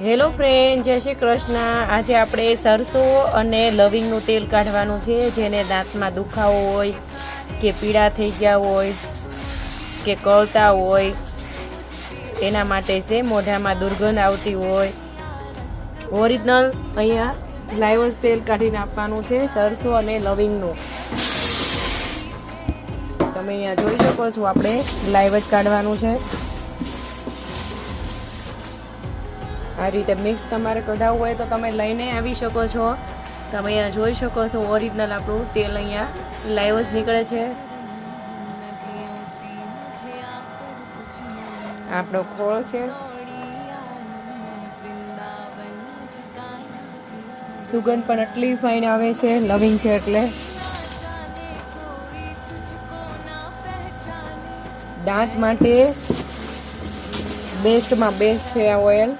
Hello friend, જય શ્રી કૃષ્ણ। આજે આપણે સરસો અને લવિંગનું તેલ કાઢવાનું છે, જેને દાંતમાં દુખાવો હોય કે પીળા થઈ ગયા હોય કે કળતા હોય એના માટે છે। મોઢામાં દુર્ગંધ આવતી હોય, ઓરિજિનલ અહીંયા લાઈવ જ તેલ કાઢીને આપવાનું છે, સરસો અને લવિંગનું। તમે અહીંયા જોઈ શકો છો, આપણે લાઈવ જ કાઢવાનું છે। આ રીતે મિક્સ તમારે કઢાવવું હોય તો તમે લઈને આવી શકો છો। તમે અહીંયા જોઈ શકો છો, ઓરિજિનલ આપણું તેલ અહીંયા લાઈવ જ નીકળે છે। આપણો ખોળ છે, સુગંધ પણ એટલી ફાઇન આવે છે, લવિંગ છે એટલે। દાંત માટે બેસ્ટમાં બેસ્ટ છે આ ઓઇલ।